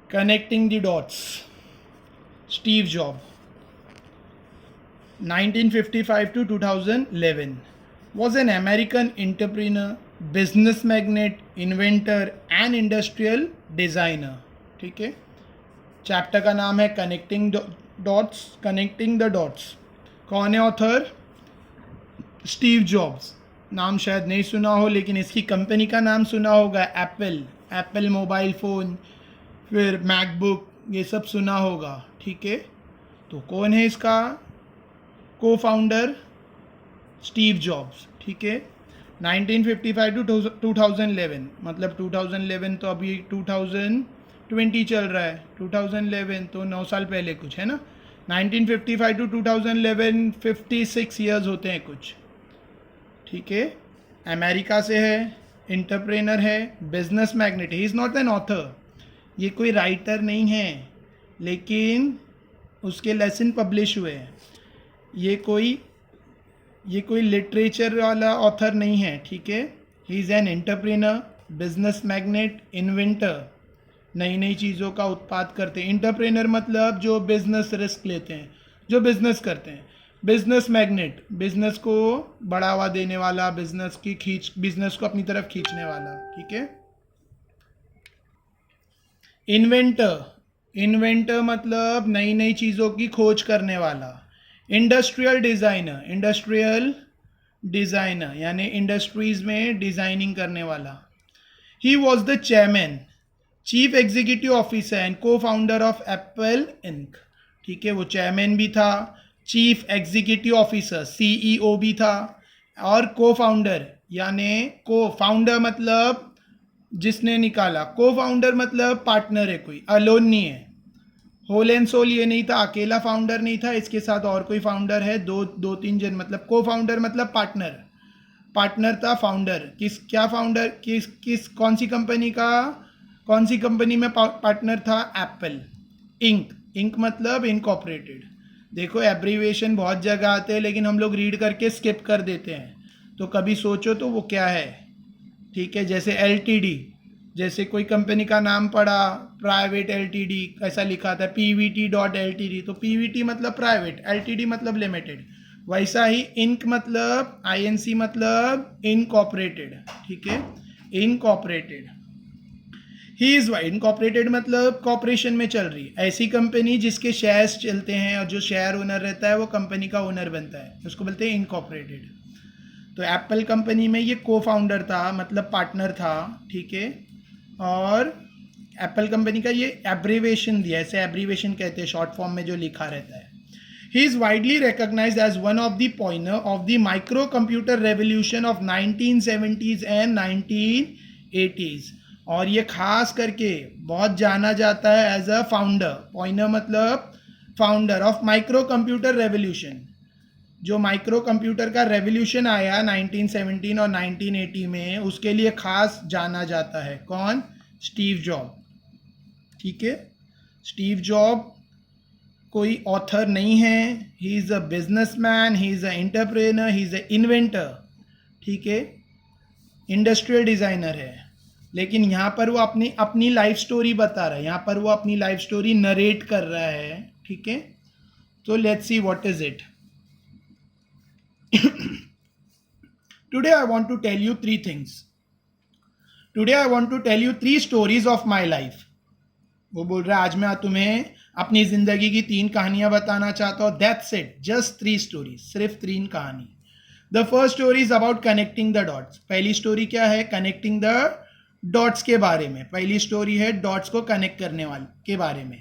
Connecting the dots. Steve Jobs, 1955 to 2011, was an American entrepreneur, business magnate, inventor and industrial designer. ठीक है, chapter का नाम है connecting dots. Connecting the dots. कौन है author? Steve jobs. नाम शायद नहीं सुना हो, लेकिन इसकी कंपनी का नाम सुना होगा, एप्पल. एप्पल मोबाइल फ़ोन, फिर मैकबुक, ये सब सुना होगा. ठीक है, तो कौन है इसका को फाउंडर? Steve jobs. ठीक है, 1955 टू 2011, मतलब 2011 तो अभी 2020 चल रहा है. 2011 तो 9 साल पहले कुछ है ना. 1955 टू 2011 56 ईयर्स होते हैं कुछ. ठीक है, अमेरिका से है, एंटरप्रेनर है, business magnet. He is not an author. ये कोई राइटर नहीं है, लेकिन उसके लेसन पब्लिश हुए हैं. ये कोई लिटरेचर वाला ऑथर नहीं है. ठीक है, he is an entrepreneur, business magnet, inventor. नई नई चीज़ों का उत्पाद करते हैं. एंटरप्रेनर मतलब जो बिजनेस रिस्क लेते हैं, जो बिजनेस करते हैं. बिजनेस मैग्नेट, बिजनेस को बढ़ावा देने वाला, बिजनेस को अपनी तरफ खींचने वाला. ठीक है. इन्वेंटर मतलब नई नई चीज़ों की खोज करने वाला. इंडस्ट्रियल डिज़ाइनर यानी इंडस्ट्रीज में डिज़ाइनिंग करने वाला. He was the chairman, chief executive officer and को फाउंडर ऑफ एप्पल इंक. ठीक है, वो चेयरमैन भी था, चीफ एग्जीक्यूटिव ऑफिसर CEO भी था, और को फाउंडर यानी को फाउंडर मतलब जिसने निकाला. को फाउंडर मतलब पार्टनर है, कोई अलोन नहीं है. होल एंड सोल ये नहीं था, अकेला फाउंडर नहीं था, इसके साथ और कोई फाउंडर है, दो तीन जन. मतलब को फाउंडर मतलब पार्टनर था. फाउंडर क्या फाउंडर कौन सी कंपनी में पार्टनर था? एप्पल इंक मतलब इनकॉर्पोरेटेड. देखो, एब्रीविएशन बहुत जगह आते हैं, लेकिन हम लोग रीड करके स्किप कर देते हैं. तो कभी सोचो तो वो क्या है. ठीक है, जैसे LTD, जैसे कोई कंपनी का नाम पड़ा, प्राइवेट LTD ऐसा लिखा था, PVT.LTD, तो PVT मतलब प्राइवेट, LTD मतलब लिमिटेड. वैसा ही इंक मतलब INC मतलब इनकॉर्पोरेटेड. ठीक है, इनकॉर्पोरेटेड. ही इज़ इनकॉर्पोरेटेड मतलब कॉर्पोरेशन में चल रही ऐसी कंपनी जिसके शेयर्स चलते हैं, और जो शेयर ओनर रहता है वो कंपनी का ओनर बनता है, उसको बोलते हैं इनकॉर्पोरेटेड. तो एप्पल कंपनी में ये को फाउंडर था, मतलब पार्टनर था. ठीक है, और एप्पल कंपनी का ये एब्रीवेशन दिया, ऐसे एब्रीवेशन कहते हैं शॉर्ट फॉर्म में जो लिखा रहता है. He is widely recognised as one of the pioneer of the micro computer revolution of 1970s and 1980s. और ये खास करके बहुत जाना जाता है एज अ फाउंडर. पॉइनर मतलब founder of micro computer revolution. जो माइक्रो कंप्यूटर का रेवोल्यूशन आया 1917 और 1980 में, उसके लिए खास जाना जाता है. कौन? Steve job. ठीक है, स्टीव जॉब कोई ऑथर नहीं है. He is a businessman, he is a entrepreneur, he is a inventor. ठीक है, इंडस्ट्रियल डिज़ाइनर है. लेकिन यहाँ पर वो अपनी लाइफ स्टोरी बता रहा है, यहाँ पर वो अपनी लाइफ स्टोरी नरेट कर रहा है. ठीक है, तो let's see what is it. Today I want to tell you three things. Today I want to tell you 3 stories of my life. वो बोल रहा है आज मैं तुम्हें अपनी जिंदगी की 3 कहानियां बताना चाहता हूँ. That's it, just 3 stories, सिर्फ 3 कहानी. The first story is about connecting the dots. पहली स्टोरी क्या है? कनेक्टिंग द डॉट्स के बारे में. पहली स्टोरी है डॉट्स को कनेक्ट करने वाले के बारे में.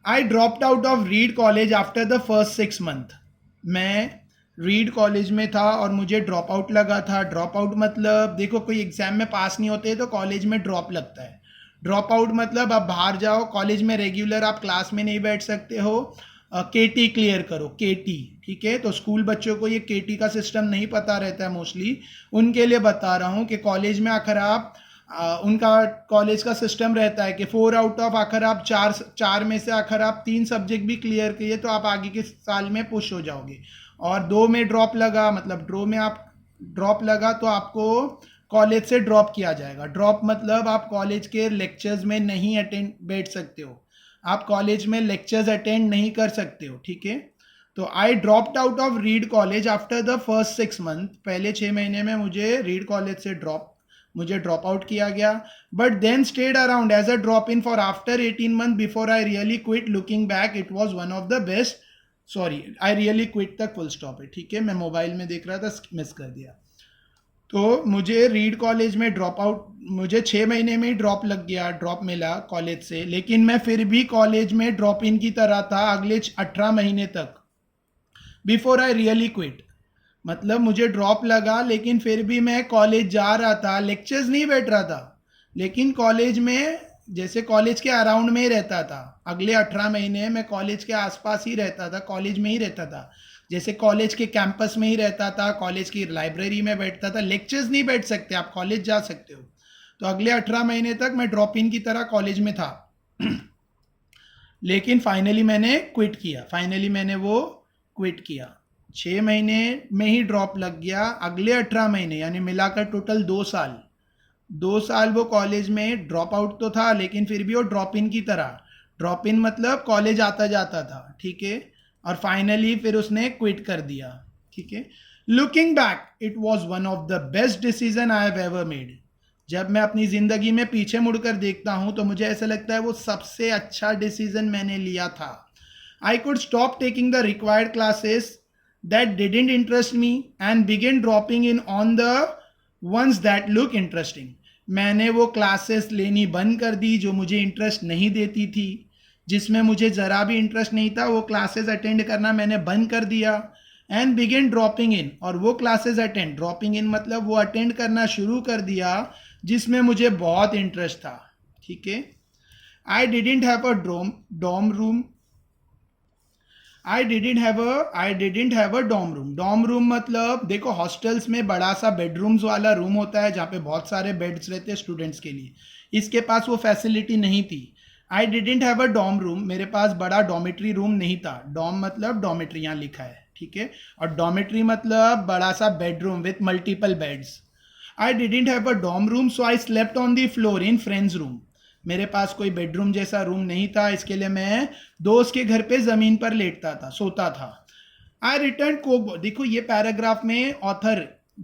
I dropped out of Reed College after the first 6 months. मैं रीड कॉलेज में था और मुझे ड्रॉप आउट लगा था. ड्रॉप आउट मतलब देखो, कोई एग्जाम में पास नहीं होते तो कॉलेज में ड्रॉप लगता है. ड्रॉप आउट मतलब आप बाहर जाओ, कॉलेज में रेगुलर आप क्लास में नहीं बैठ सकते हो, KT क्लियर करो, KT. ठीक है, तो स्कूल बच्चों को ये KT का सिस्टम नहीं पता रहता है मोस्टली, उनके लिए बता रहा हूँ कि कॉलेज में आकर आप उनका कॉलेज का सिस्टम रहता है कि 4 आउट ऑफ आखिर आप 4 में से आखिर आप 3 सब्जेक्ट भी क्लियर किए तो आप आगे के साल में पुश हो जाओगे. और 2 में ड्रॉप लगा, मतलब ड्रो में आप ड्रॉप लगा तो आपको कॉलेज से ड्रॉप किया जाएगा। ड्रॉप मतलब आप कॉलेज के लेक्चर्स में नहीं अटेंड बैठ सकते हो, आप कॉलेज में लेक्चर्स अटेंड नहीं कर सकते हो, ठीक है। तो I dropped out of read college after the first 6 month, पहले 6 महीने में मुझे रीड कॉलेज से मुझे ड्रॉप आउट किया गया। But then stayed around as a drop in for after 18 month before I really quit. Looking back it was one of the best, sorry I really quit तक full stop है, ठीक है, मैं mobile में देख रहा था, मिस कर दिया। तो मुझे रीड कॉलेज में ड्रॉप आउट, मुझे 6 महीने में ही ड्रॉप लग गया, ड्रॉप मिला कॉलेज से, लेकिन मैं फिर भी कॉलेज में ड्रॉप इन की तरह था अगले 18 महीने तक, बिफोर आई रियली क्विट। मतलब मुझे ड्रॉप लगा लेकिन फिर भी मैं कॉलेज जा रहा था, लेक्चर्स नहीं बैठ रहा था, लेकिन कॉलेज में जैसे कॉलेज के अराउंड में ही रहता था। अगले 18 महीने मैं कॉलेज के आसपास ही रहता था, कॉलेज में ही रहता था, जैसे कॉलेज के कैंपस में ही रहता था, कॉलेज की लाइब्रेरी में बैठता था। लेक्चर्स नहीं बैठ सकते, आप कॉलेज जा सकते हो। तो अगले 18 महीने तक मैं ड्रॉप इन की तरह कॉलेज में था लेकिन फाइनली मैंने क्विट किया, फाइनली मैंने वो क्विट किया। 6 महीने में ही ड्रॉप लग गया, अगले 18 महीने यानी मिलाकर टोटल 2 साल, 2 साल वो कॉलेज में ड्रॉप आउट तो था लेकिन फिर भी वो ड्रॉप इन की तरह, ड्रॉप इन मतलब कॉलेज आता जाता था, ठीक है। और फाइनली फिर उसने क्विट कर दिया, ठीक है। Looking back it was one of the best decision I have ever made. जब मैं अपनी जिंदगी में पीछे मुड़कर देखता हूं तो मुझे ऐसा लगता है वो सबसे अच्छा डिसीजन मैंने लिया था। I could stop taking the required classes that didn't interest me and begin dropping in on the ones that look interesting. मैंने वो क्लासेस लेनी बंद कर दी जो मुझे इंटरेस्ट नहीं देती थी, जिसमें मुझे ज़रा भी इंटरेस्ट नहीं था, वो क्लासेस अटेंड करना मैंने बंद कर दिया। एंड बिगिन ड्रॉपिंग इन, और वो क्लासेस अटेंड, ड्रॉपिंग इन मतलब वो अटेंड करना शुरू कर दिया जिसमें मुझे बहुत इंटरेस्ट था, ठीक है। I didn't have a dorm room, I didn't have a dorm room. Dorm room मतलब देखो हॉस्टल्स में बड़ा सा बेडरूम्स वाला रूम होता है जहाँ पे बहुत सारे बेड्स रहते हैं स्टूडेंट्स के लिए, इसके पास वो फैसिलिटी नहीं थी। I didn't have a dorm room, मेरे पास बड़ा डॉमेट्री रूम नहीं था। डॉम मतलब डॉमेट्री यहाँ लिखा है, ठीक है, और डॉमेट्री मतलब बड़ा सा bedroom with multiple beds. I didn't have a dorm room so I slept on the floor in friends room. मेरे पास कोई बेडरूम जैसा रूम नहीं था, इसके लिए मैं दोस्त के घर पे ज़मीन पर लेटता था, सोता था। आई रिटर्न कोक, देखो ये पैराग्राफ में ऑथर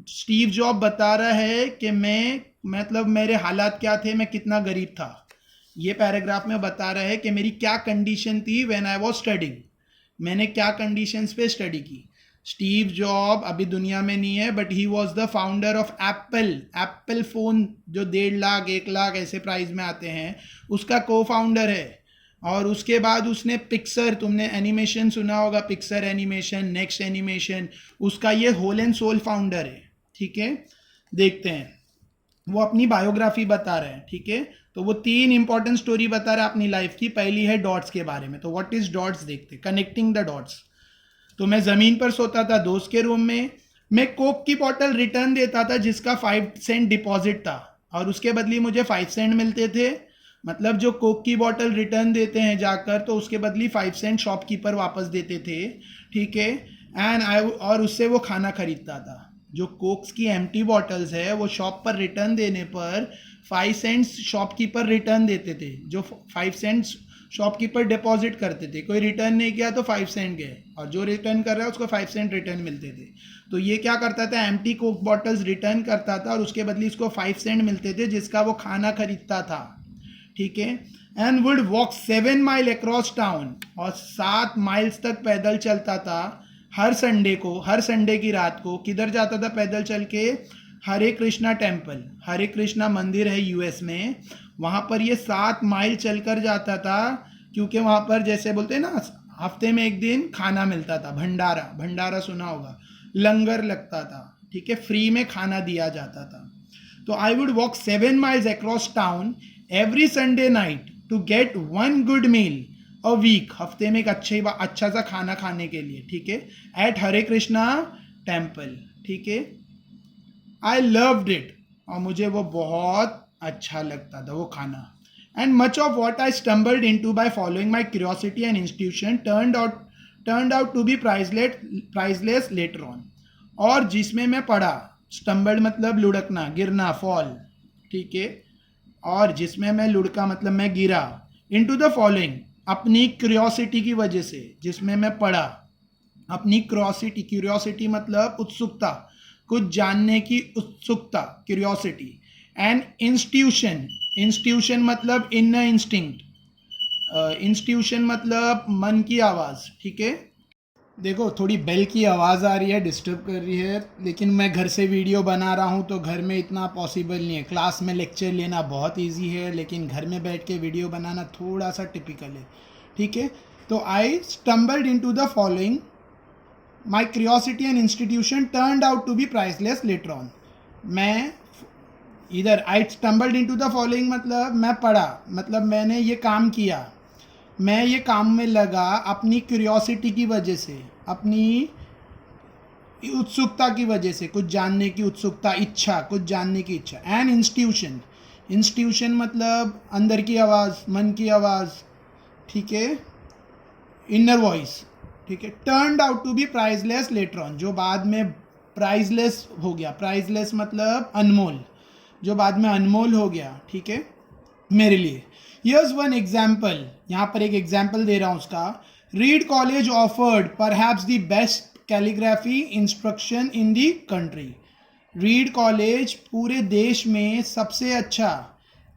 स्टीव जॉब बता रहा है कि मैं मतलब मेरे हालात क्या थे, मैं कितना गरीब था। ये पैराग्राफ में बता रहा है कि मेरी क्या कंडीशन थी व्हेन आई वाज स्टडिंग, मैंने क्या कंडीशंस पे स्टडी की। स्टीव जॉब अभी दुनिया में नहीं है but he was the founder of Apple phone जो 1.5 लाख 1 लाख ऐसे प्राइस में आते हैं, उसका को फाउंडर है। और उसके बाद उसने पिक्सर, तुमने एनिमेशन सुना होगा, पिक्सर एनिमेशन, नेक्स्ट एनिमेशन, उसका ये होल एंड सोल फाउंडर है, ठीक है। देखते हैं, वो अपनी बायोग्राफी बता रहे हैं, ठीक है। तो वो 3 इंपॉर्टेंट स्टोरी बता रहा है अपनी लाइफ की। पहली है डॉट्स के बारे में, तो व्हाट इज डॉट्स देखते, कनेक्टिंग द डॉट्स। तो मैं ज़मीन पर सोता था दोस्त के रूम में, मैं कोक की बॉटल रिटर्न देता था जिसका 5 सेंट डिपॉजिट था और उसके बदले मुझे 5 सेंट मिलते थे। मतलब जो कोक की बॉटल रिटर्न देते हैं जाकर तो उसके बदले 5 सेंट शॉपकीपर वापस देते थे, ठीक है। और उससे वो खाना खरीदता था। जो कोक्स की एम्प्टी बॉटल्स है वो शॉप पर रिटर्न देने पर 5 सेंट्स शॉपकीपर रिटर्न देते थे, जो 5 सेंट्स शॉपकीपर डिपॉजिट करते थे। कोई रिटर्न नहीं किया तो 5 सेंट गए और जो रिटर्न कर रहा है उसको 5 सेंट रिटर्न मिलते थे। तो ये क्या करता था, एम्प्टी कोक बॉटल्स रिटर्न करता था और उसके बदले इसको 5 सेंट मिलते थे जिसका वो खाना खरीदता था, ठीक है। And would walk 7 mile across town, और 7 माइल्स तक पैदल चलता था हर संडे को, हर संडे की रात को। किधर जाता था पैदल चल के, हरे कृष्णा टेम्पल, हरे कृष्णा मंदिर है यूएस में, वहाँ पर ये 7 माइल चलकर जाता था क्योंकि वहाँ पर जैसे बोलते हैं ना हफ्ते में एक दिन खाना मिलता था, भंडारा, भंडारा सुना होगा, लंगर लगता था, ठीक है, फ्री में खाना दिया जाता था। तो I would walk 7 miles across town every Sunday night to get 1 good meal a week, हफ्ते में एक अच्छा सा खाना खाने के लिए, ठीक है, एट हरे कृष्णा टेम्पल, ठीक है। आई लव्ड इट, और मुझे वो बहुत अच्छा लगता था वो खाना। And much of what I stumbled into by following my curiosity and institution turned out to be priceless later on. और जिसमें मैं पढ़ा स्टम्बल्ड मतलब लुढ़कना, गिरना, फॉल, ठीक है। और जिसमें मैं लुढ़का मतलब मैं गिरा। इनटू द फॉलोइंग, अपनी क्यूरियोसिटी की वजह से, जिसमें मैं पढ़ा, अपनी क्यूरियोसिटी, क्यूरियोसिटी मतलब उत्सुकता, कुछ जानने की उत्सुकता, क्यूरियोसिटी। एंड इंस्टीट्यूशन, इंस्टीट्यूशन मतलब इनर इंस्टिंक्ट, इंस्टीट्यूशन मतलब मन की आवाज़, ठीक है। देखो थोड़ी बेल की आवाज़ आ रही है, डिस्टर्ब कर रही है, लेकिन मैं घर से वीडियो बना रहा हूँ तो घर में इतना पॉसिबल नहीं है। क्लास में लेक्चर लेना बहुत इजी है, लेकिन घर में बैठ के वीडियो बनाना थोड़ा सा टिपिकल है, ठीक है। तो I stumbled into the following, my curiosity and institution turned out to be priceless later on. मैं इधर I stumbled into the following मतलब मैं पढ़ा, मतलब मैंने ये काम किया, मैं ये काम में लगा अपनी क्यूरियोसिटी की वजह से, अपनी उत्सुकता की वजह से, कुछ जानने की उत्सुकता, इच्छा, कुछ जानने की इच्छा। एंड इंस्टीट्यूशन, इंस्टीट्यूशन मतलब अंदर की आवाज़, मन की आवाज़, ठीक है, इनर वॉइस, ठीक है। Turned out to be priceless later on, जो बाद में प्राइजलेस हो गया, प्राइजलेस मतलब अनमोल, जो बाद में अनमोल हो गया, ठीक है, मेरे लिए। Here's one example, यहाँ पर एक एग्जाम्पल दे रहा हूँ उसका। Read college offered perhaps the best calligraphy instruction in the country. Read college पूरे देश में सबसे अच्छा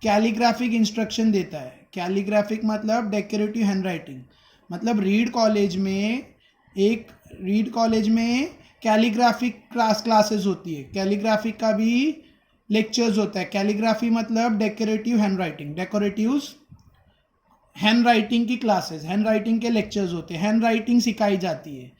कैलीग्राफिक इंस्ट्रक्शन देता है। कैलीग्राफिक मतलब डेकोरेटिव हैंड राइटिंग, मतलब रीड कॉलेज में कैलीग्राफिक क्लासेस होती है, कैलीग्राफिक का भी लेक्चर्स होता है। कैलीग्राफी मतलब decorative hand writing, decorative hand writing की क्लासेस, हैंड राइटिंग के लेक्चर्स होते हैं, हैंड राइटिंग सिखाई जाती है।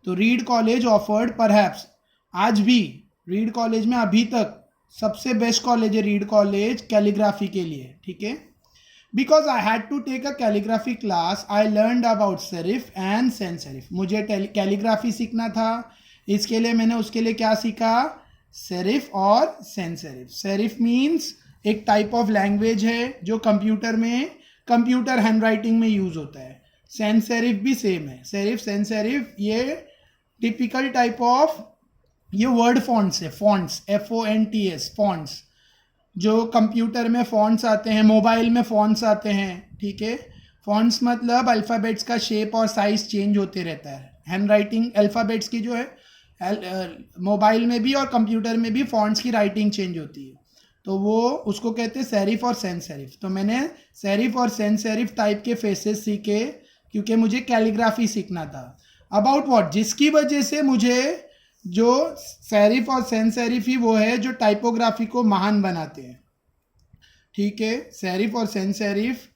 तो रीड कॉलेज ऑफर्ड परहैप्स, आज भी रीड कॉलेज में अभी तक सबसे बेस्ट कॉलेज है रीड कॉलेज कैलीग्राफी के लिए, ठीक है। Because I had to take a calligraphy class, I learn about serif and sans serif. मुझे कैलीग्राफी सीखना था, इसके लिए मैंने उसके लिए क्या सीखा, सेरिफ और सेंस सेरिफ। सेरिफ मीन्स एक टाइप ऑफ लैंग्वेज है जो कंप्यूटर में, कंप्यूटर हैंड राइटिंग में यूज होता है। सेंस सेरिफ भी सेम है, सेरिफ सेंस सेरिफ ये टिपिकल टाइप ऑफ, ये वर्ड फॉन्ट्स है, फॉन्ट्स, FONTS, फॉन्ट्स, जो कंप्यूटर में फॉन्ट्स आते हैं, मोबाइल में फॉन्ट्स आते हैं, ठीक है। फॉन्ट्स मतलब अल्फ़ाबेट्स का शेप और साइज चेंज होते रहता है। हैंड राइटिंग अल्फ़ाबेट्स की जो है मोबाइल में भी और कंप्यूटर में भी फॉन्ट्स की राइटिंग चेंज होती है, तो वो उसको कहते हैं सेरिफ और सेंस सेरिफ। तो मैंने सेरिफ और सेंस सेरिफ टाइप के फेसेस सीखे क्योंकि मुझे कैलीग्राफी सीखना था। अबाउट व्हाट, जिसकी वजह से मुझे जो सेरिफ और सेंस सेरिफ ही वो है जो टाइपोग्राफी को महान बनाते हैं, ठीक है। सेरिफ और सेंस सेरिफ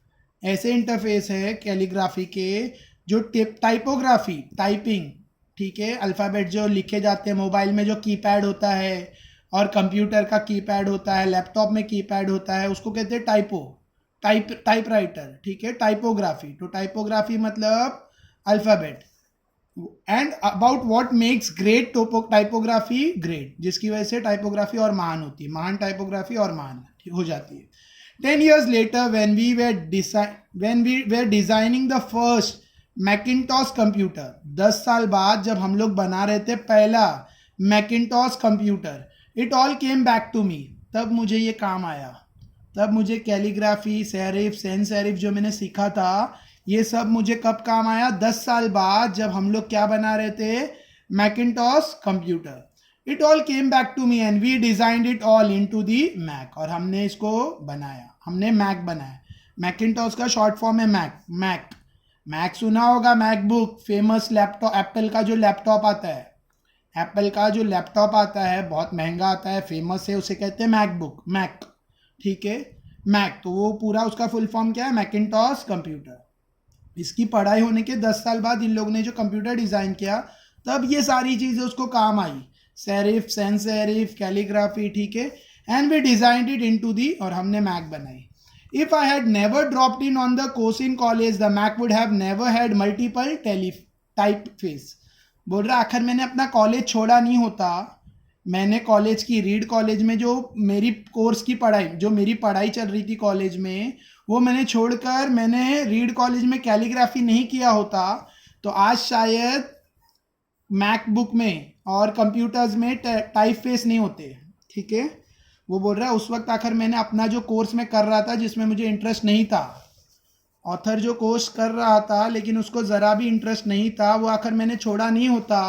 ऐसे इंटरफेस है कैलीग्राफी के जो टाइपोग्राफी, टाइपिंग, ठीक है, अल्फ़ाबेट जो लिखे जाते हैं, मोबाइल में जो कीपैड होता है और कंप्यूटर का कीपैड होता है, लैपटॉप में कीपैड होता है, उसको कहते हैं टाइपराइटर, ठीक है, टाइपोग्राफी। तो टाइपोग्राफी मतलब alphabet. And about what makes great typography great, जिसकी वजह से टाइपोग्राफी और महान होती है, महान टाइपोग्राफी और महान हो जाती है। 10 years later when we were designing the first Macintosh computer, 10 साल बाद जब हम लोग बना रहे थे पहला Macintosh computer, it all came back to me, तब मुझे ये काम आया, तब मुझे कैलीग्राफी, सेरिफ, सेंस सेरिफ जो मैंने सीखा था, ये सब मुझे कब काम आया, 10 साल बाद जब हम लोग क्या बना रहे थे, Macintosh computer. It all came back to me and we designed it all into the Mac, और हमने इसको बनाया, हमने मैक बनाया। मैकिंटॉश का शॉर्ट फॉर्म है मैक। मैक सुना होगा, मैकबुक, फेमस लैपटॉप, एप्पल का जो लैपटॉप आता है, एप्पल का जो लैपटॉप आता है बहुत महंगा आता है, फेमस है, उसे कहते हैं मैकबुक, मैक, ठीक है, मैक। तो वो पूरा उसका फुल फॉर्म क्या है, मैकिंटॉश कंप्यूटर। इसकी पढ़ाई होने के 10 साल बाद इन लोगों ने जो कंप्यूटर डिज़ाइन किया, तब ये सारी चीज़ें उसको काम आई, सेरिफ, सेंस सेरिफ, कैलीग्राफी, ठीक है। And we designed it into the, और हमने मैक बनाई। If I had never dropped in on the course in college, the Mac would have never had multiple typeface. बोल रहा आखिर मैंने अपना कॉलेज छोड़ा नहीं होता, मैंने कॉलेज की, रीड कॉलेज में जो मेरी कोर्स की पढ़ाई, जो मेरी पढ़ाई चल रही थी कॉलेज में, वो मैंने छोड़कर मैंने रीड कॉलेज में कैलीग्राफी नहीं किया होता, तो आज शायद मैकबुक में और कंप्यूटर्स में टाइप फेस नहीं होते, ठीक है। वो बोल रहा है उस वक्त आखिर मैंने अपना जो कोर्स में कर रहा था जिसमें मुझे इंटरेस्ट नहीं था, ऑथर जो कोर्स कर रहा था लेकिन उसको ज़रा भी इंटरेस्ट नहीं था, वो आखिर मैंने छोड़ा नहीं होता,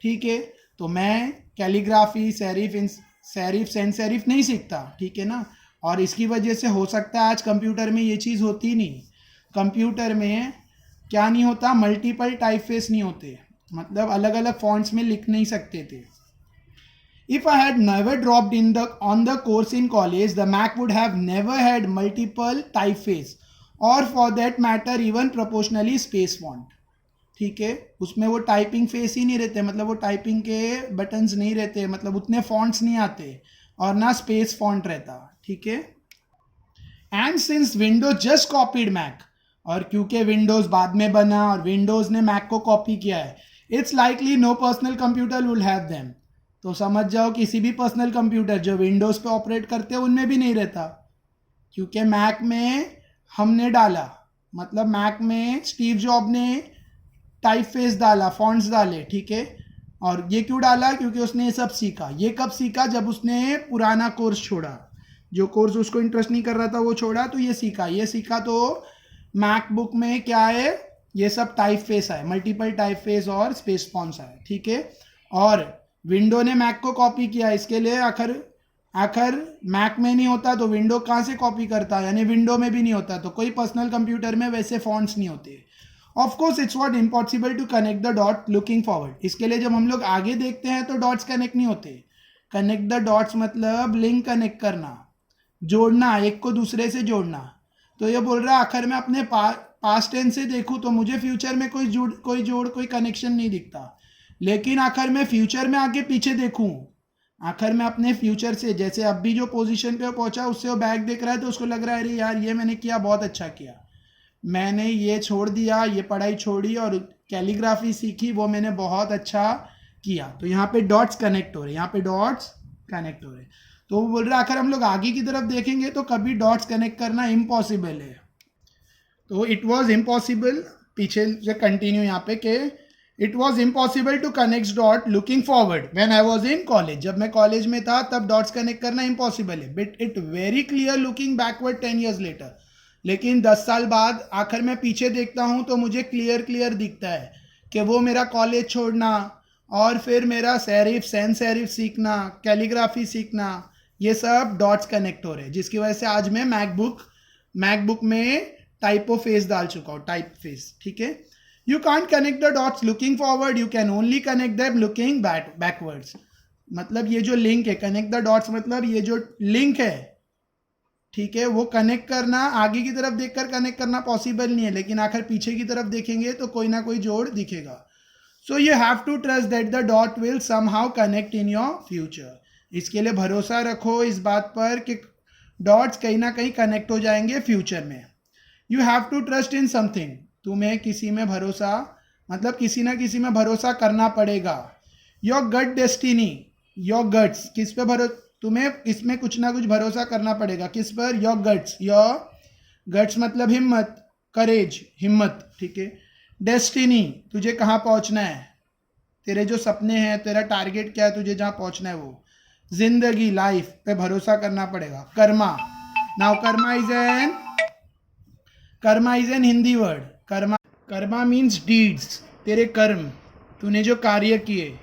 ठीक है, तो मैं कैलीग्राफी सेरिफ सेंस सेरिफ नहीं सीखता, ठीक है ना। और इसकी वजह से हो सकता है आज कंप्यूटर में ये चीज़ होती नहीं, कंप्यूटर में क्या नहीं होता, मल्टीपल टाइप फेस नहीं होते, मतलब अलग अलग फॉन्ट्स में लिख नहीं सकते थे। If I had never dropped on the course in college, the Mac would have never had multiple typeface or for that matter even proportionally space font, ठीक है। उसमें वो टाइपिंग फेस ही नहीं रहते, मतलब वो टाइपिंग के बटन्स नहीं रहते, मतलब उतने फॉन्ट्स नहीं आते और ना स्पेस फॉन्ट रहता, ठीक है। And since Windows just copied Mac, और क्योंकि विंडोज बाद में बना और विंडोज ने मैक को कॉपी किया है, it's likely no personal computer will have them, तो समझ जाओ किसी भी पर्सनल कंप्यूटर जो विंडोज पे ऑपरेट करते हैं उनमें भी नहीं रहता, क्योंकि मैक में हमने डाला, मतलब मैक में स्टीव जॉब ने टाइप फेस डाला, फॉन्ट्स डाले, ठीक है। और ये क्यों डाला, क्योंकि उसने ये सब सीखा। ये कब सीखा, जब उसने पुराना कोर्स छोड़ा, जो कोर्स उसको इंटरेस्ट नहीं कर रहा था वो छोड़ा, तो ये सीखा तो मैकबुक में क्या है, ये सब टाइप फेस है, मल्टीपल टाइप फेस और स्पेस फॉन्ट्स है, ठीक है। और विंडो ने मैक को कॉपी किया, इसके लिए आखिर मैक में नहीं होता तो विंडो कहाँ से कॉपी करता, यानी विंडो में भी नहीं होता, तो कोई पर्सनल कंप्यूटर में वैसे फॉन्ट्स नहीं होते। Of course it's not impossible to connect the dot looking forward, इसके लिए जब हम लोग आगे देखते हैं तो डॉट्स कनेक्ट नहीं होते। कनेक्ट द डॉट्स मतलब लिंक कनेक्ट करना, जोड़ना, एक को दूसरे से जोड़ना। तो ये बोल रहा है आखिर मैं अपने पास्ट टेंस से देखूँ तो मुझे फ्यूचर में कोई कनेक्शन नहीं दिखता, लेकिन आखिर मैं फ्यूचर में आगे पीछे देखूँ, आखिर मैं अपने फ्यूचर से, जैसे अब भी जो पोजीशन पे पहुंचा उससे वो बैग देख रहा है तो उसको लग रहा है अरे यार ये मैंने किया, बहुत अच्छा किया, मैंने ये छोड़ दिया, ये पढ़ाई छोड़ी और कैलीग्राफी सीखी, वो मैंने बहुत अच्छा किया। तो यहाँ पे डॉट्स कनेक्ट हो रहे, यहाँ पे डॉट्स कनेक्ट हो रहे। तो वो बोल रहा है आखिर हम लोग आगे की तरफ देखेंगे तो कभी डॉट्स कनेक्ट करना इम्पॉसिबल है। तो इट वॉज इम्पॉसिबल, पीछे से कंटिन्यू यहाँ पे के it was impossible to connect dot looking forward when I was in college, जब मैं कॉलेज में था तब डॉट्स कनेक्ट करना इम्पॉसिबल है, but it very clear looking backward 10 years later, लेकिन 10 साल बाद आखिर मैं पीछे देखता हूँ तो मुझे क्लियर दिखता है कि वो मेरा कॉलेज छोड़ना और फिर मेरा सेरिफ सेंस सेरिफ सीखना, कैलीग्राफी सीखना, ये सब डॉट्स कनेक्ट हो रहे हैं, जिसकी वजह से आज मैं मैकबुक में टाइपो फेस डाल चुका हूँ, टाइप फेस, ठीक है। You can't connect the dots looking forward, you can only connect them looking backwards, मतलब ये जो लिंक है, कनेक्ट द डॉट्स मतलब ये जो लिंक है, ठीक है, वो कनेक्ट करना, आगे की तरफ देखकर कनेक्ट करना पॉसिबल नहीं है, लेकिन आखिर पीछे की तरफ देखेंगे तो कोई ना कोई जोड़ दिखेगा। So you have to trust that the dot will somehow connect in your future, इसके लिए भरोसा रखो इस बात पर कि डॉट्स कहीं ना कहीं कनेक्ट हो जाएंगे फ्यूचर में। You have to trust in something, तुम्हें किसी में भरोसा, मतलब किसी ना किसी में भरोसा करना पड़ेगा। Your gut destiny, your guts, किस पे तुम्हें इसमें कुछ ना कुछ भरोसा करना पड़ेगा, किस पर, योर गट्स मतलब हिम्मत, करेज, हिम्मत, ठीक है। डेस्टिनी, तुझे कहाँ पहुँचना है, तेरे जो सपने हैं, तेरा टारगेट क्या है, तुझे जहाँ पहुँचना है वो, जिंदगी, लाइफ पे भरोसा करना पड़ेगा। Karma, now Karma is an Hindi word, Karma means deeds, तेरे कर्म, तूने जो कार्य किए,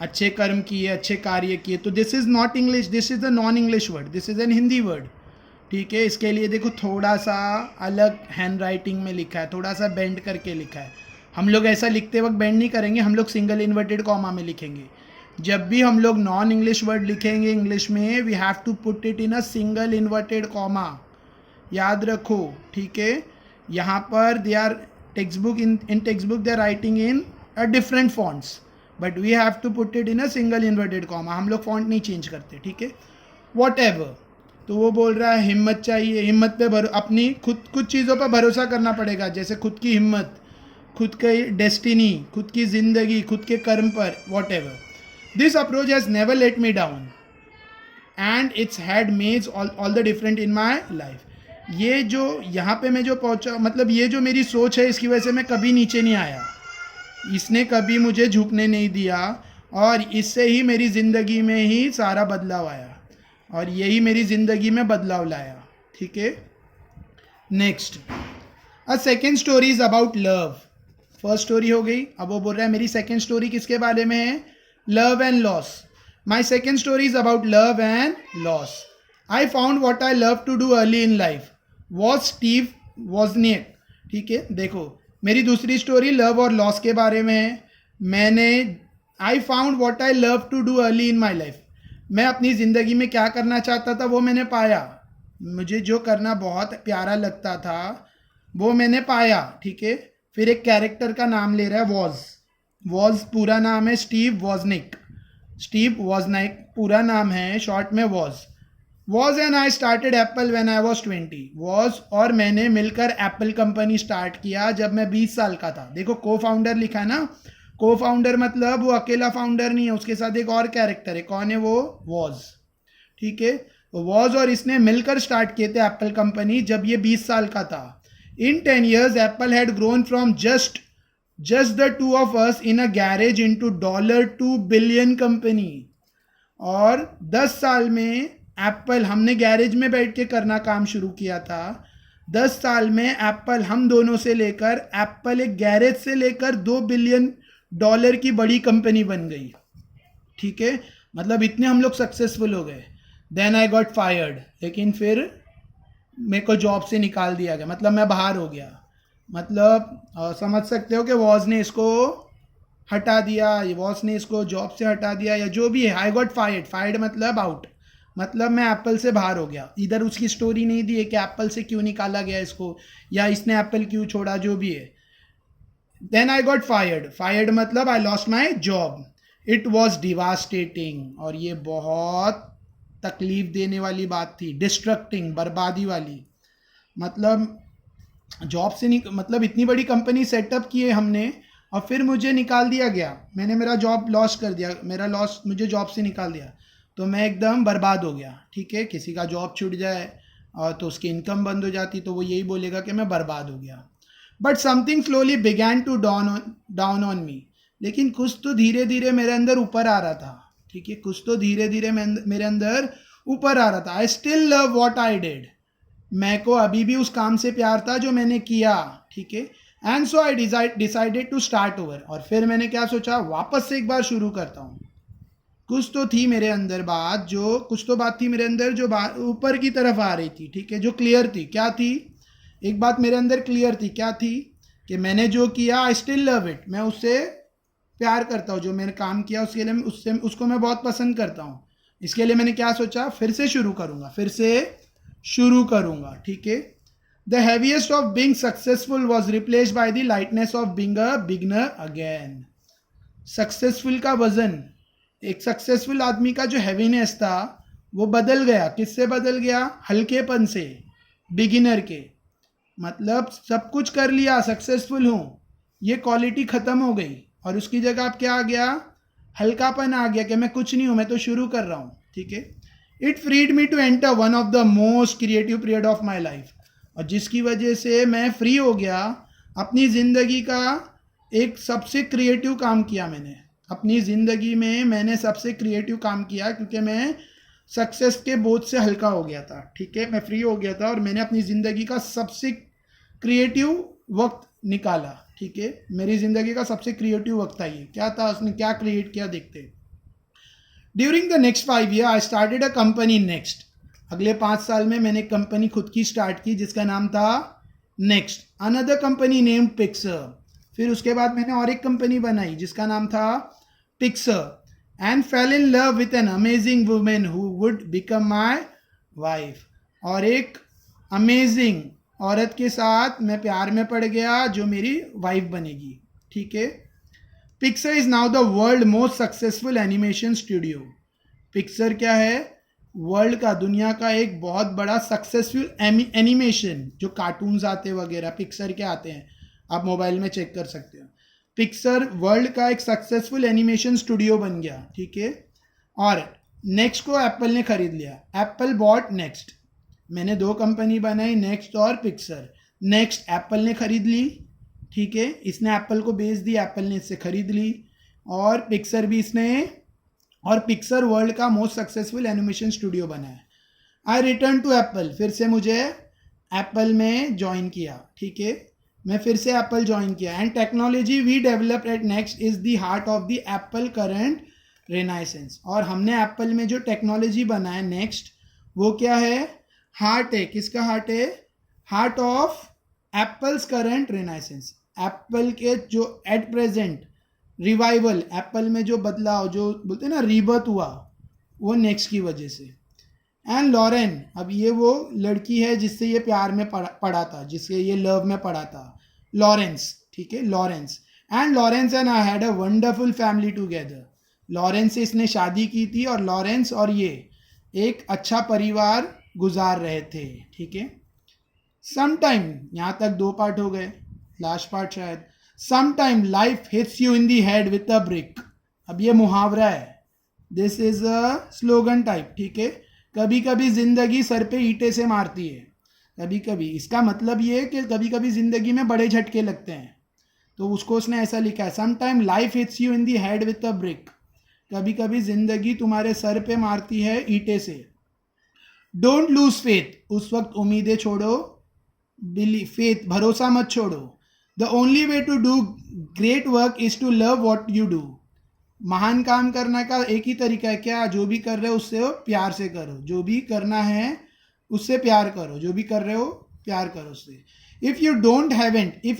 अच्छे कर्म किए, अच्छे कार्य किए, तो this is not English, this is the non English word, this is an Hindi word, ठीक है। इसके लिए देखो थोड़ा सा अलग हैंड राइटिंग में लिखा है, थोड़ा सा बेंड करके लिखा है। हम लोग ऐसा लिखते वक्त बेंड नहीं करेंगे, हम लोग सिंगल इन्वर्टेड कॉमा में लिखेंगे। जब भी हम लोग नॉन इंग्लिश वर्ड लिखेंगे इंग्लिश में, we have to put it in a single inverted comma, याद रखो, ठीक है। यहाँ पर they are text book they are writing in a different fonts, but we have to put it in a single inverted comma, हम लोग font नहीं change करते, ठीक है। वॉट एवर, तो वो बोल रहा है हिम्मत चाहिए, हिम्मत पे अपनी कुछ चीज़ों पर भरोसा करना पड़ेगा, जैसे खुद की हिम्मत, खुद की डेस्टिनी, खुद की ज़िंदगी, खुद के कर्म पर, what ever. This approach has never let me down and it's had made all the different in my life. ये जो यहाँ पे मैं जो पहुँचा, मतलब ये जो मेरी सोच है, इसकी वजह से मैं कभी नीचे नहीं आया, इसने कभी मुझे झुकने नहीं दिया और इससे ही मेरी ज़िंदगी में ही सारा बदलाव आया और यही मेरी ज़िंदगी में बदलाव लाया. ठीक है. Next, a second story is about love. First story हो गई. अब वो बोल रहा है मेरी सेकेंड स्टोरी किसके बारे में है? Love and loss. My second story is about love and loss. I found what I love to do early in life was Steve Wozniak. ठीक है. देखो, मेरी दूसरी स्टोरी लव और लॉस के बारे में है. मैंने I found what I love to do early in my life. मैं अपनी ज़िंदगी में क्या करना चाहता था वो मैंने पाया. मुझे जो करना बहुत प्यारा लगता था वो मैंने पाया. ठीक है. फिर एक कैरेक्टर का नाम ले रहा है वॉज पूरा नाम है स्टीव वॉजनिक. स्टीव वॉजनिक पूरा नाम है, शॉर्ट में was and I started Apple when I was 20. Was और मैंने मिलकर एप्पल कंपनी स्टार्ट किया जब मैं 20 साल का था. देखो को फाउंडर लिखा है ना. को फाउंडर मतलब वो अकेला फाउंडर नहीं है, उसके साथ एक और कैरेक्टर है. कौन है वो? वॉज. ठीक है. वॉज और इसने मिलकर स्टार्ट किए थे एप्पल कंपनी जब ये 20 साल का था. In 10 years, Apple had grown from just the two of us in a garage into $2 billion company. और 10 साल में एप्पल, हमने गैरेज में बैठ के करना काम शुरू किया था. 10 साल में एप्पल हम दोनों से लेकर एप्पल एक गैरेज से लेकर $2 बिलियन की बड़ी कंपनी बन गई. ठीक है. मतलब इतने हम लोग सक्सेसफुल हो गए. Then I got fired. लेकिन फिर मेरे को जॉब से निकाल दिया गया. मतलब मैं बाहर हो गया. मतलब समझ सकते हो कि वॉज ने इसको हटा दिया, वॉज ने इसको जॉब से हटा दिया या जो भी है. आई गॉट फायर्ड मतलब आउट. मतलब मैं एप्पल से बाहर हो गया. इधर उसकी स्टोरी नहीं दी है कि एप्पल से क्यों निकाला गया इसको या इसने एप्पल क्यों छोड़ा, जो भी है. देन आई गॉट फायर्ड मतलब I lost my job. It was devastating. और ये बहुत तकलीफ देने वाली बात थी. डिस्ट्रक्टिंग, बर्बादी वाली. मतलब जॉब से मतलब इतनी बड़ी कंपनी सेटअप की है हमने और फिर मुझे निकाल दिया गया. मैंने मेरा जॉब लॉस कर दिया. मुझे जॉब से निकाल दिया तो मैं एकदम बर्बाद हो गया. ठीक है. किसी का जॉब छूट जाए और तो उसकी इनकम बंद हो जाती तो वो यही बोलेगा कि मैं बर्बाद हो गया. But something slowly began to dawn on me. लेकिन कुछ तो धीरे धीरे मेरे अंदर ऊपर आ रहा था. ठीक है. कुछ तो धीरे धीरे मेरे अंदर ऊपर आ रहा था. I still love what I did. मैं को अभी भी उस काम से प्यार था जो मैंने किया. ठीक है. And so I decided to start over. और फिर मैंने क्या सोचा, वापस से एक बार शुरू करता हूँ. कुछ तो थी मेरे अंदर बात जो ऊपर की तरफ आ रही थी. ठीक है. जो क्लियर थी. क्या थी? एक बात मेरे अंदर क्लियर थी. क्या थी? कि मैंने जो किया आई स्टिल लव इट. मैं उससे प्यार करता हूँ. जो मैंने काम किया उसके लिए उसको मैं बहुत पसंद करता हूँ. इसके लिए मैंने क्या सोचा, फिर से शुरू करूँगा. ठीक है. The heaviest of being successful was replaced by the lightness of being a beginner again. Successful का वजन, एक सक्सेसफुल आदमी का जो हैवीनेस था वो बदल गया. किससे बदल गया? हल्केपन से, बिगिनर के. मतलब सब कुछ कर लिया, सक्सेसफुल हूँ, ये क्वालिटी खत्म हो गई और उसकी जगह अब क्या आ गया? हल्कापन आ गया कि मैं कुछ नहीं हूँ, मैं तो शुरू कर रहा हूँ. ठीक है. It freed me to enter one of the most creative period of my life. और जिसकी वजह से मैं फ्री हो गया. अपनी ज़िंदगी का एक सबसे क्रिएटिव काम किया मैंने. अपनी ज़िंदगी में मैंने सबसे क्रिएटिव काम किया क्योंकि मैं सक्सेस के बोझ से हल्का हो गया था. ठीक है. मैं फ्री हो गया था और मैंने अपनी ज़िंदगी का सबसे क्रिएटिव वक्त निकाला. ठीक है. मेरी ज़िंदगी का सबसे क्रिएटिव वक्त था ये. क्या था? उसने क्या क्रिएट किया देखते. During the next 5 years I started a company next. अगले 5 साल में मैंने कंपनी खुद की स्टार्ट की जिसका नाम था next. Another company named Pixar. फिर उसके बाद मैंने और एक कंपनी बनाई जिसका नाम था Pixar. And fail in love with an amazing women who would become my wife. और एक अमेजिंग औरत के साथ मैं प्यार में पड़ गया जो मेरी वाइफ बनेगी. ठीक है. Pixar is now the world most successful animation studio. Pixar क्या है? वर्ल्ड का, दुनिया का एक बहुत बड़ा सक्सेसफुल एनिमेशन, जो कार्टून्स आते वगैरह पिक्सर के आते हैं, आप मोबाइल में चेक कर सकते हो. पिक्सर वर्ल्ड का एक सक्सेसफुल एनिमेशन स्टूडियो बन गया. ठीक है. और नेक्स्ट को एप्पल ने खरीद लिया. Apple bought NeXT. मैंने 2 कंपनी बनाई, नेक्स्ट और पिक्सर. नेक्स्ट एप्पल ने खरीद ली. ठीक है. इसने एप्पल को बेच दी, एप्पल ने इससे खरीद ली. और पिक्सर भी इसने, और पिक्सर वर्ल्ड का मोस्ट सक्सेसफुल एनिमेशन स्टूडियो बना है. आई रिटर्न टू एप्पल, फिर से मुझे एप्पल में ज्वाइन किया. ठीक है, मैं फिर से एप्पल ज्वाइन किया. And technology we develop at NeXT is the heart of the Apple current renaissance. और हमने एप्पल में जो टेक्नोलॉजी बना है नेक्स्ट, वो क्या है? हार्ट है. किसका हार्ट है? Heart of apples current Renaissance. Apple के जो एट प्रेजेंट रिवाइवल, एप्पल में जो बदलाव, जो बोलते हैं ना रीबर्थ हुआ, वो नेक्स्ट की वजह से. एंड लॉरेन, अब ये वो लड़की है जिससे ये प्यार में पड़ा था, जिससे ये लव में पड़ा था, लॉरेंस. ठीक है, Lawrence. And Lawrence and I had a wonderful family together. Lawrence से इसने शादी की थी और लॉरेंस और ये एक अच्छा परिवार गुजार रहे थे. ठीक है, समटाइम, यहाँ तक 2 पार्ट हो गए, लास्ट पार्ट शायद. Sometime life hits you in the head with a brick. अब ये मुहावरा है, this is a slogan type. ठीक है, कभी कभी जिंदगी सर पे ईंटे से मारती है. कभी कभी, इसका मतलब ये है कि कभी कभी जिंदगी में बड़े झटके लगते हैं, तो उसको उसने ऐसा लिखा है, sometime life hits you in the head with a brick. कभी कभी जिंदगी तुम्हारे सर पे मारती है ईंटे से. डोंट लूज फेथ, उस वक्त उम्मीदें छोड़ो, फेथ, भरोसा मत छोड़ो. The only way to do great work is to love what you do. महान काम करने का एक ही तरीका है, क्या? जो भी कर रहे हो उससे प्यार से करो, जो भी करना है उससे प्यार करो, जो भी कर रहे हो प्यार करो उससे. If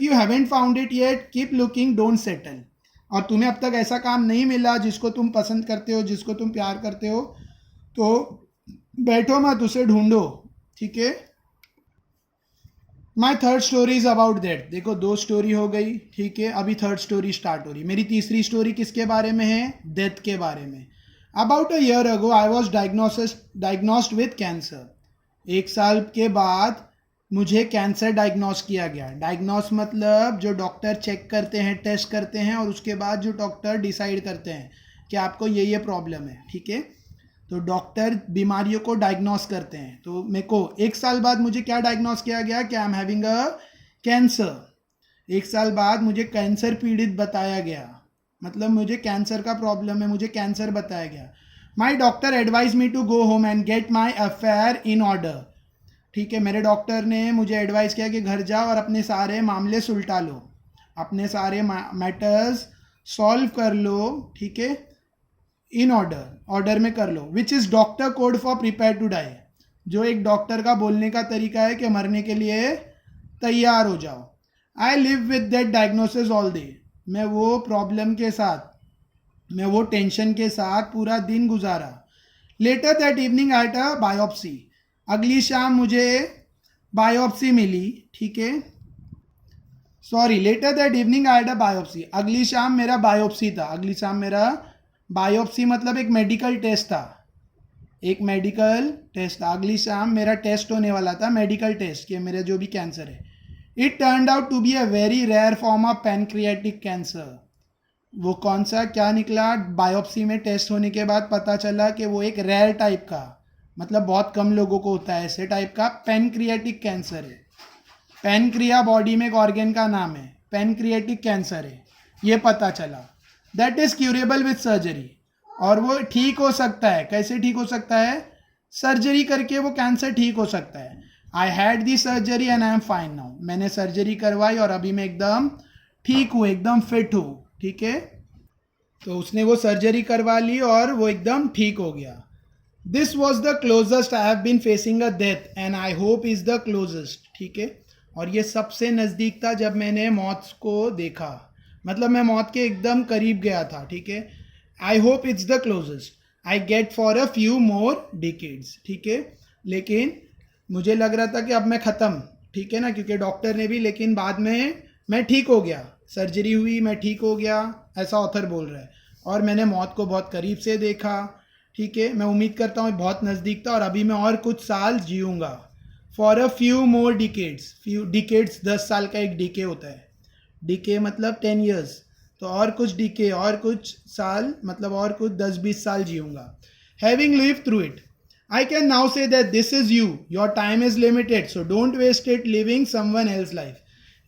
you haven't found it yet, keep looking, don't settle. और तुम्हें अब तक ऐसा काम नहीं मिला जिसको तुम पसंद करते हो, जिसको तुम प्यार करते हो, तो बैठो मत, उसे ढूंढो. ठीक है, my third story is about that. देखो 2 स्टोरी हो गई. ठीक है, अभी थर्ड स्टोरी स्टार्ट हो रही. मेरी तीसरी स्टोरी किसके बारे में है? डेथ के बारे में. About a year ago I was diagnosed with cancer. 1 साल के बाद मुझे कैंसर डायग्नोस किया गया. डायग्नोस मतलब जो डॉक्टर चेक करते हैं, टेस्ट करते हैं, और उसके बाद जो डॉक्टर डिसाइड करते हैं कि आपको ये प्रॉब्लम है. ठीक है, तो डॉक्टर बीमारियों को डायग्नोस करते हैं. तो मेरे को 1 साल बाद मुझे क्या डायग्नोस किया गया कि I am having a cancer. 1 साल बाद मुझे कैंसर पीड़ित बताया गया, मतलब मुझे कैंसर का प्रॉब्लम है, मुझे कैंसर बताया गया. My doctor advise me to go home and get my affair in order. ठीक है, मेरे डॉक्टर ने मुझे एडवाइस किया कि घर जाओ और अपने सारे मामले सुलटा लो, अपने सारे मैटर्स सॉल्व कर लो. ठीक है, इन ऑर्डर में कर लो. Which is doctor code for prepare to die, जो एक डॉक्टर का बोलने का तरीका है कि मरने के लिए तैयार हो जाओ. I live with that diagnosis all day. मैं वो प्रॉब्लम के साथ, मैं वो टेंशन के साथ पूरा दिन गुजारा. Later that evening I had a biopsy. अगली शाम मुझे बायोप्सी मिली. ठीक है, sorry, later that evening I had a biopsy. अगली शाम मेरा बायोप्सी था. अगली शाम मेरा बायोप्सी मतलब एक मेडिकल टेस्ट था, एक मेडिकल टेस्ट था. अगली शाम मेरा टेस्ट होने वाला था, मेडिकल टेस्ट, कि मेरे जो भी कैंसर है. It turned out to be a very rare form of pancreatic cancer. वो कौन सा, क्या निकला? बायोप्सी में टेस्ट होने के बाद पता चला कि वो एक रेयर टाइप का, मतलब बहुत कम लोगों को होता है ऐसे टाइप का, पैनक्रियाटिक कैंसर है. पैनक्रिया बॉडी में एक ऑर्गन का नाम है, पैनक्रियाटिक कैंसर है, ये पता चला. That is curable with surgery. और वो ठीक हो सकता है. कैसे ठीक हो सकता है? सर्जरी करके वो कैंसर ठीक हो सकता है. I had the surgery and I am fine now. मैंने सर्जरी करवाई और अभी मैं एकदम ठीक हूँ, एकदम फिट हूँ. ठीक है, तो उसने वो सर्जरी करवा ली और वो एकदम ठीक हो गया. This was the closest I have been facing a death and I hope is the closest. ठीक है, और ये सबसे नज़दीक था जब मैंने मौत को देखा, मतलब मैं मौत के एकदम करीब गया था. ठीक है, I hope it's the closest I get for a few more decades. ठीक है, लेकिन मुझे लग रहा था कि अब मैं ख़त्म. ठीक है ना, क्योंकि डॉक्टर ने भी, लेकिन बाद में मैं ठीक हो गया, सर्जरी हुई, मैं ठीक हो गया, ऐसा ऑथर बोल रहा है. और मैंने मौत को बहुत करीब से देखा. ठीक है, मैं उम्मीद करता हूँ बहुत नज़दीक था और अभी मैं और कुछ साल जीऊँगा. For a few more decades. Few decades 10 साल का एक डीके होता है. डीके मतलब 10 ईयर्स, तो और कुछ डीके, और कुछ साल, मतलब और कुछ 10-20 साल जीऊँगा. Having live through it I can now say that this is you, your time is limited, so don't waste it living someone else life.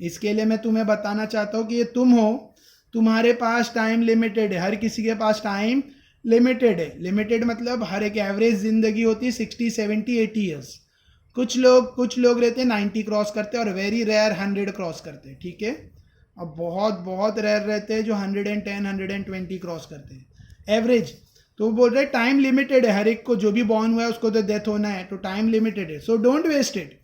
इसके लिए मैं तुम्हें बताना चाहता हूँ कि ये तुम हो, तुम्हारे पास टाइम लिमिटेड है, हर किसी के पास टाइम लिमिटेड है. लिमिटेड मतलब हर एक एवरेज जिंदगी होती है 60, 70, 80 ईयर्स. कुछ लोग रहते हैं 90 क्रॉस करते हैं और वेरी रेयर 100 क्रॉस करते हैं. ठीक है, अब बहुत बहुत रेयर रहते हैं जो 110, 120 क्रॉस करते हैं एवरेज. तो वो बोल रहे टाइम लिमिटेड है, हर एक को जो भी बॉर्न हुआ है उसको तो डेथ होना है, तो टाइम लिमिटेड है. सो डोंट वेस्ट इट,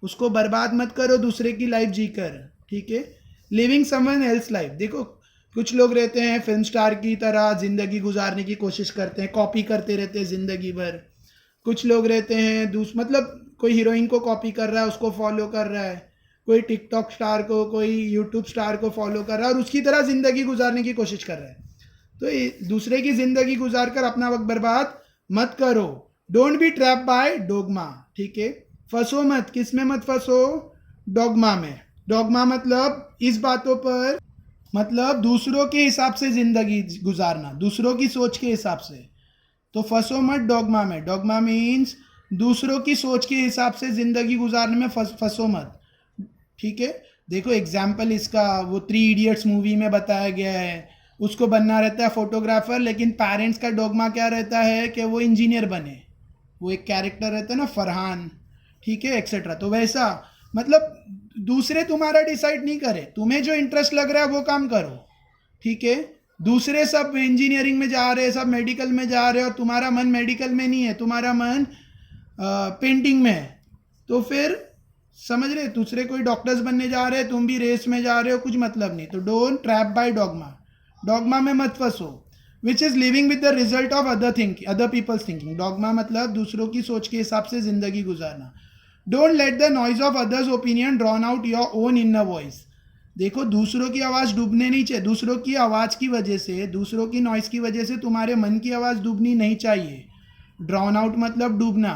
उसको बर्बाद मत करो दूसरे की लाइफ जीकर. ठीक है, लिविंग समवन एल्स लाइफ. देखो कुछ लोग रहते हैं फिल्म स्टार की तरह जिंदगी गुजारने की कोशिश करते हैं, कॉपी करते रहते हैं जिंदगी भर. कुछ लोग रहते हैं मतलब कोई हीरोइन को कॉपी कर रहा है, उसको फॉलो कर रहा है, कोई टिकटॉक स्टार को, कोई यूट्यूब स्टार को फॉलो कर रहा है और उसकी तरह जिंदगी गुजारने की कोशिश कर रहा है. तो दूसरे की जिंदगी गुजार कर अपना वक्त बर्बाद मत करो. Don't be trap by dogma. ठीक है, फंसो मत. किस में मत फंसो? डॉगमा में. डॉगमा मतलब इस बातों पर, मतलब दूसरों के हिसाब से जिंदगी गुजारना, दूसरों की सोच के हिसाब से. तो फंसो मत डॉगमा में. डॉगमा मीन्स दूसरों की सोच के हिसाब से जिंदगी गुजारने में फंसो मत. ठीक है, देखो एग्जाम्पल इसका वो 3 इडियट्स मूवी में बताया गया है. उसको बनना रहता है फोटोग्राफर, लेकिन पेरेंट्स का डॉगमा क्या रहता है कि वो इंजीनियर बने. वो एक कैरेक्टर रहता है ना फरहान, ठीक है, एक्सेट्रा. तो वैसा मतलब दूसरे तुम्हारा डिसाइड नहीं करे, तुम्हें जो इंटरेस्ट लग रहा है वो काम करो. ठीक है, दूसरे सब इंजीनियरिंग में जा रहे हैं, सब मेडिकल में जा रहे हो और तुम्हारा मन मेडिकल में नहीं है, तुम्हारा मन पेंटिंग में है. तो फिर समझ रहे, दूसरे कोई डॉक्टर्स बनने जा रहे हैं, तुम भी रेस में जा रहे हो, कुछ मतलब नहीं. तो don't trap by dogma. Dogma में मत फंसो. Which is living with the result of other people's thinking. Dogma मतलब दूसरों की सोच के हिसाब से जिंदगी गुजारना. Don't let the noise of others opinion drawn out your own inner voice. देखो दूसरों की आवाज़ डूबने नहीं चाहिए. दूसरों की आवाज़ की वजह से, दूसरों की नॉइज की वजह से तुम्हारे मन की आवाज़ डूबनी नहीं चाहिए. ड्रॉन आउट मतलब डूबना.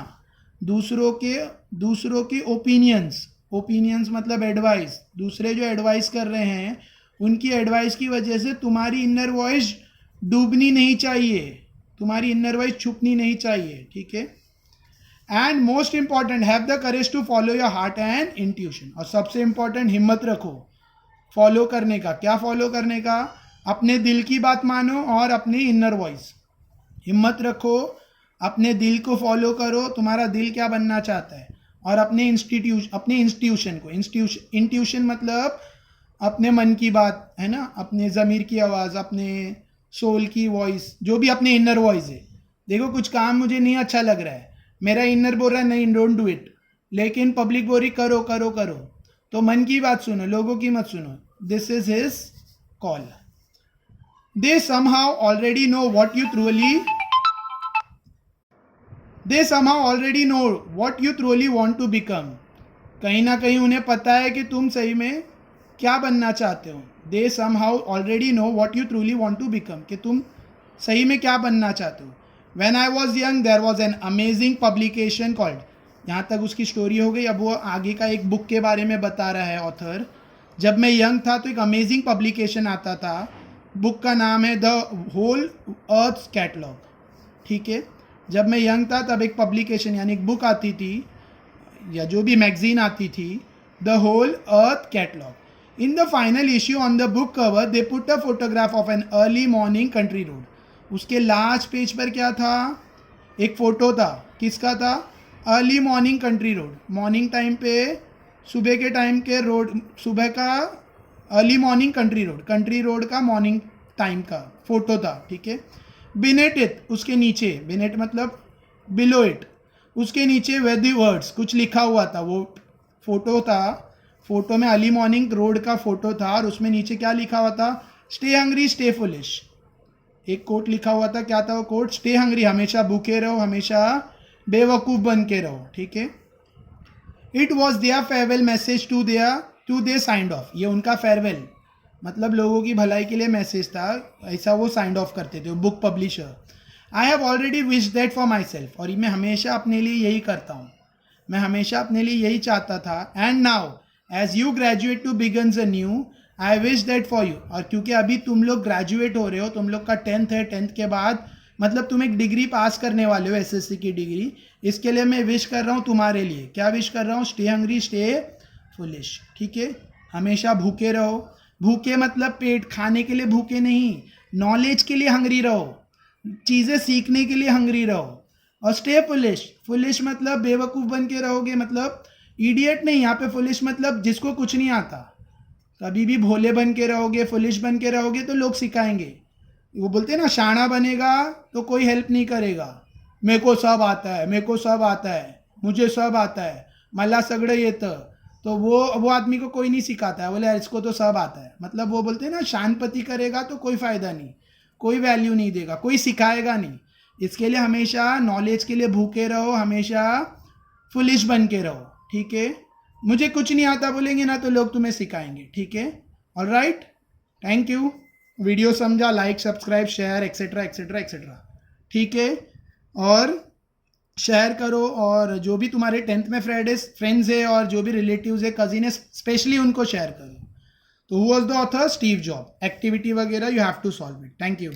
दूसरों के ओपिनियंस मतलब एडवाइस. दूसरे जो एडवाइस कर रहे हैं उनकी एडवाइस की वजह से तुम्हारी इनर वॉइस डूबनी नहीं चाहिए, तुम्हारी इनर वॉइस छुपनी नहीं चाहिए. ठीक है, and most important, have the courage to follow your heart and intuition. और सबसे इंपॉर्टेंट, हिम्मत रखो फॉलो करने का. क्या फॉलो करने का? अपने दिल की बात मानो और अपनी इनर वॉइस. हिम्मत रखो, अपने दिल को फॉलो करो, तुम्हारा दिल क्या बनना चाहता है, और अपने इंस्टीट्यूशन को. इंट्यूशन मतलब अपने मन की बात है ना, अपने ज़मीर की आवाज़, अपने सोल की वॉइस, जो भी अपने इनर वॉइस है. देखो कुछ काम मुझे नहीं अच्छा लग रहा है, मेरा इनर बोल रहा है नहीं डोंट डू इट, लेकिन पब्लिक बोल रही करो करो करो. तो मन की बात सुनो, लोगों की मत सुनो. This is his call. They somehow already know what you truly want to become. कहीं ना कहीं उन्हें पता है कि तुम सही में क्या बनना चाहते हो. दे somehow already know what you truly want to become, कि तुम सही में क्या बनना चाहते हो. When I was young there was an amazing publication called, यहाँ तक उसकी स्टोरी हो गई. अब वो आगे का एक बुक के बारे में बता रहा है ऑथर. जब मैं यंग था तो एक अमेजिंग पब्लिकेशन आता था, बुक का नाम है द होल अर्थ कैटलॉग. ठीक है, जब मैं यंग था तब एक पब्लिकेशन यानी एक बुक आती थी, या जो भी मैगजीन आती थी, the whole earth catalog. In the final issue on the book cover they put a photograph of an early morning country road. उसके लास्ट पेज पर क्या था? एक फोटो था. किसका था? Early morning country road. Morning time पे, सुबह के टाइम के रोड, सुबह का अर्ली मॉर्निंग कंट्री रोड का मॉर्निंग टाइम का फोटो था. ठीक है, बिनेट इट, उसके नीचे, बिनेट मतलब बिलो इट, उसके नीचे वे द वर्ड्स, कुछ लिखा हुआ था. वो फोटो था, फोटो में अर्ली मॉर्निंग रोड का फोटो था और उसमें नीचे क्या लिखा हुआ था? Stay hungry stay foolish. एक कोट लिखा हुआ था. क्या था वो कोट? स्टे हंग्री, हमेशा भूखे रहो, हमेशा बेवकूफ़ बन के रहो. ठीक है, it was their farewell message to they signed off. ये उनका फेयरवेल मतलब लोगों की भलाई के लिए मैसेज था, ऐसा वो साइंड ऑफ करते थे, book publisher. I have already wish that for my self. और मैं हमेशा अपने लिए यही करता हूँ, मैं हमेशा अपने लिए यही चाहता था. And now as you graduate to begins a new, I wish that for you. और क्योंकि अभी तुम लोग ग्रेजुएट हो रहे हो, तुम लोग का 10th है, 10th के बाद मतलब तुम एक डिग्री पास करने वाले हो, SSC की डिग्री. इसके लिए मैं विश कर रहा हूँ तुम्हारे लिए. क्या विश कर रहा हूँ? Stay hungry stay foolish. ठीक है, हमेशा भूखे रहो, भूखे मतलब पेट खाने के लिए भूखे नहीं, नॉलेज के लिए हंगरी रहो, चीज़ें सीखने के लिए हंगरी रहो। और स्टे फुलिश, फुलिश मतलब बेवकूफ़ बन के रहोगे, मतलब इडियट नहीं, यहाँ पे फुलिश मतलब जिसको कुछ नहीं आता। कभी भी भोले बन के रहोगे, फुलिश बन के रहोगे तो लोग सिखाएंगे। वो बोलते हैं ना, शाना बनेगा तो कोई हेल्प नहीं करेगा, मेरे को सब आता है, मेरे को सब आता है, मुझे सब आता है, मला सगळं येतं, तो वो आदमी को कोई नहीं सिखाता है, बोले यार इसको तो सब आता है। मतलब वो बोलते हैं ना, शानपति करेगा तो कोई फ़ायदा नहीं, कोई वैल्यू नहीं देगा, कोई सिखाएगा नहीं। इसके लिए हमेशा नॉलेज के लिए भूखे रहो, हमेशा फुलिश बन के रहो, ठीक है। मुझे कुछ नहीं आता बोलेंगे ना तो लोग तुम्हें सिखाएंगे, ठीक है। Alright, thank you. वीडियो समझा, like subscribe share etcetera etcetera etcetera, ठीक है। और शेयर करो, और जो भी तुम्हारे 10th में फ्रेंड्स है और जो भी रिलेटिव्स है, कजिन है, स्पेशली उनको शेयर करो। तो who was the author? Steve Job. Activity वगैरह you have to solve it. Thank you.